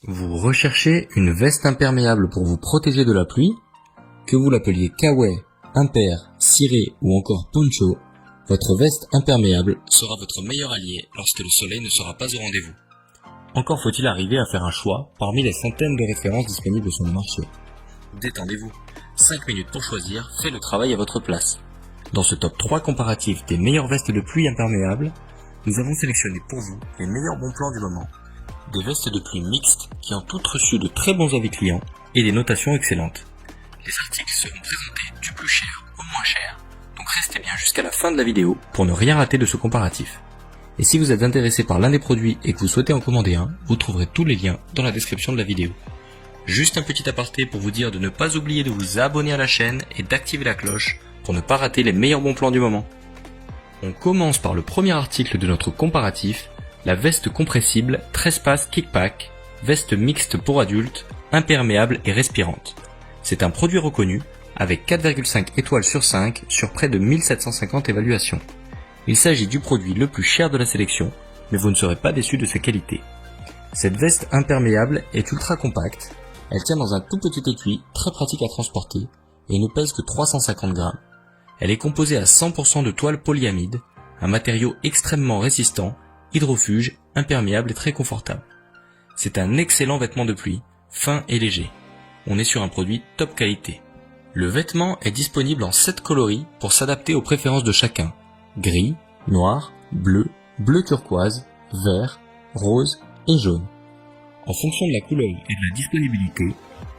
Vous recherchez une veste imperméable pour vous protéger de la pluie? Que vous l'appeliez kawaii, imper, ciré ou encore poncho, votre veste imperméable sera votre meilleur allié lorsque le soleil ne sera pas au rendez-vous. Encore faut-il arriver à faire un choix parmi les centaines de références disponibles sur le marché. Détendez-vous, 5 minutes pour choisir fait le travail à votre place. Dans ce top 3 comparatif des meilleures vestes de pluie imperméables, nous avons sélectionné pour vous les meilleurs bons plans du moment. Des vestes de pluie mixtes qui ont toutes reçu de très bons avis clients et des notations excellentes. Les articles seront présentés du plus cher au moins cher, donc restez bien jusqu'à la fin de la vidéo pour ne rien rater de ce comparatif. Et si vous êtes intéressé par l'un des produits et que vous souhaitez en commander un, vous trouverez tous les liens dans la description de la vidéo. Juste un petit aparté pour vous dire de ne pas oublier de vous abonner à la chaîne et d'activer la cloche pour ne pas rater les meilleurs bons plans du moment. On commence par le premier article de notre comparatif, la veste compressible 13 passes Kickpack, veste mixte pour adultes, imperméable et respirante. C'est un produit reconnu avec 4,5 étoiles sur 5 sur près de 1750 évaluations. Il s'agit du produit le plus cher de la sélection, mais vous ne serez pas déçus de ses qualités. Cette veste imperméable est ultra compacte, elle tient dans un tout petit étui très pratique à transporter et ne pèse que 350 grammes. Elle est composée à 100% de toile polyamide, un matériau extrêmement résistant, hydrofuge, imperméable et très confortable. C'est un excellent vêtement de pluie, fin et léger. On est sur un produit top qualité. Le vêtement est disponible en 7 coloris pour s'adapter aux préférences de chacun. Gris, noir, bleu, bleu turquoise, vert, rose et jaune. En fonction de la couleur et de la disponibilité,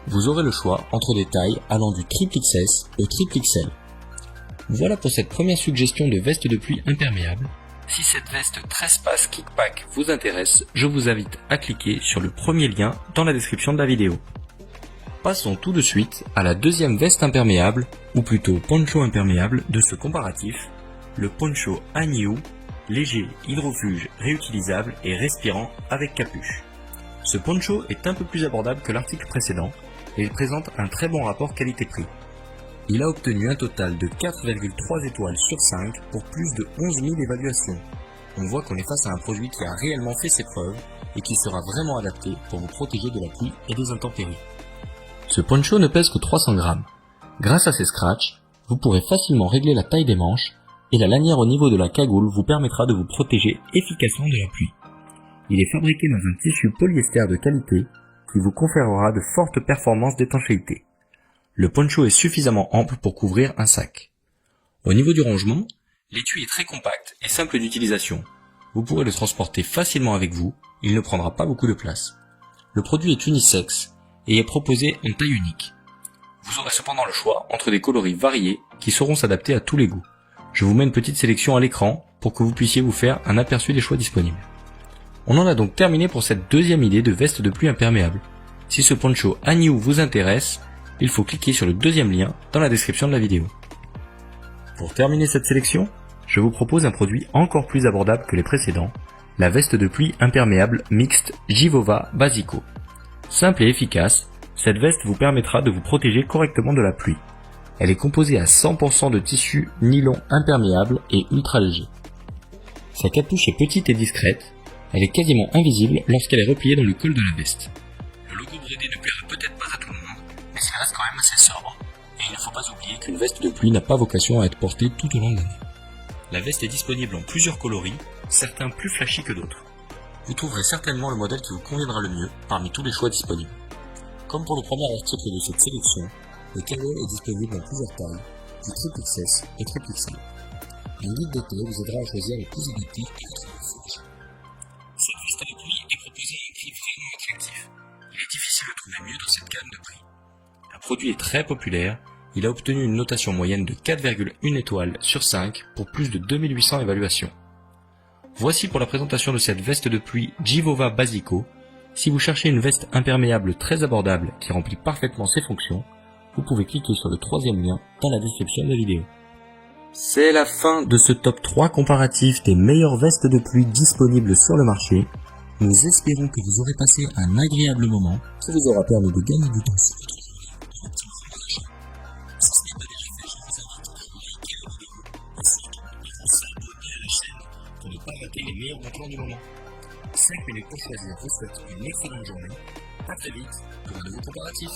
vous aurez le choix entre des tailles allant du XXS au XXL. Voilà pour cette première suggestion de veste de pluie imperméable. Si cette veste 13 passes Kickpack vous intéresse, je vous invite à cliquer sur le premier lien dans la description de la vidéo. Passons tout de suite à la deuxième veste imperméable, ou plutôt poncho imperméable de ce comparatif, le poncho Hanyu, léger, hydrofuge, réutilisable et respirant avec capuche. Ce poncho est un peu plus abordable que l'article précédent et il présente un très bon rapport qualité-prix. Il a obtenu un total de 4,3 étoiles sur 5 pour plus de 11 000 évaluations. On voit qu'on est face à un produit qui a réellement fait ses preuves et qui sera vraiment adapté pour vous protéger de la pluie et des intempéries. Ce poncho ne pèse que 300 grammes. Grâce à ses scratchs, vous pourrez facilement régler la taille des manches et la lanière au niveau de la cagoule vous permettra de vous protéger efficacement de la pluie. Il est fabriqué dans un tissu polyester de qualité qui vous conférera de fortes performances d'étanchéité. Le poncho est suffisamment ample pour couvrir un sac. Au niveau du rangement, l'étui est très compact et simple d'utilisation. Vous pourrez le transporter facilement avec vous, il ne prendra pas beaucoup de place. Le produit est unisexe et est proposé en taille unique. Vous aurez cependant le choix entre des coloris variés qui sauront s'adapter à tous les goûts. Je vous mets une petite sélection à l'écran pour que vous puissiez vous faire un aperçu des choix disponibles. On en a donc terminé pour cette deuxième idée de veste de pluie imperméable. Si ce poncho Hanyu vous intéresse, il faut cliquer sur le deuxième lien dans la description de la vidéo. Pour terminer cette sélection, je vous propose un produit encore plus abordable que les précédents, la veste de pluie imperméable mixte Givova Basico. Simple et efficace, cette veste vous permettra de vous protéger correctement de la pluie. Elle est composée à 100% de tissu nylon imperméable et ultra léger. Sa capuche est petite et discrète, elle est quasiment invisible lorsqu'elle est repliée dans le col de la veste. Le logo brodé ne plaira peut-être pas à tout le monde, mais il reste quand même assez sobre. Et il ne faut pas oublier qu'une veste de pluie n'a pas vocation à être portée tout au long de l'année. La veste est disponible en plusieurs coloris, certains plus flashy que d'autres. Vous trouverez certainement le modèle qui vous conviendra le mieux parmi tous les choix disponibles. Comme pour le premier article de cette sélection, le kawaii est disponible en plusieurs tailles, du XXS et XXL. Un guide de taille vous aidera à choisir le plus adapté à votre refuge. Cette veste de pluie est proposée à un prix vraiment attractif. Il est difficile de trouver mieux dans cette gamme de prix. Le produit est très populaire, il a obtenu une notation moyenne de 4,1 étoiles sur 5 pour plus de 2800 évaluations. Voici pour la présentation de cette veste de pluie Givova Basico. Si vous cherchez une veste imperméable très abordable qui remplit parfaitement ses fonctions, vous pouvez cliquer sur le troisième lien dans la description de la vidéo. C'est la fin de ce top 3 comparatif des meilleures vestes de pluie disponibles sur le marché. Nous espérons que vous aurez passé un agréable moment qui vous aura permis de gagner du temps sur votre journée et d'optimiser vos achats. Si ce n'est pas déjà fait, je vous invite à liker la vidéo et surtout à vous abonner à la chaîne pour ne pas rater les meilleurs bons plans du moment. 5 minutes pour choisir vous souhaite une excellente journée À très vite pour un nouveau comparatif.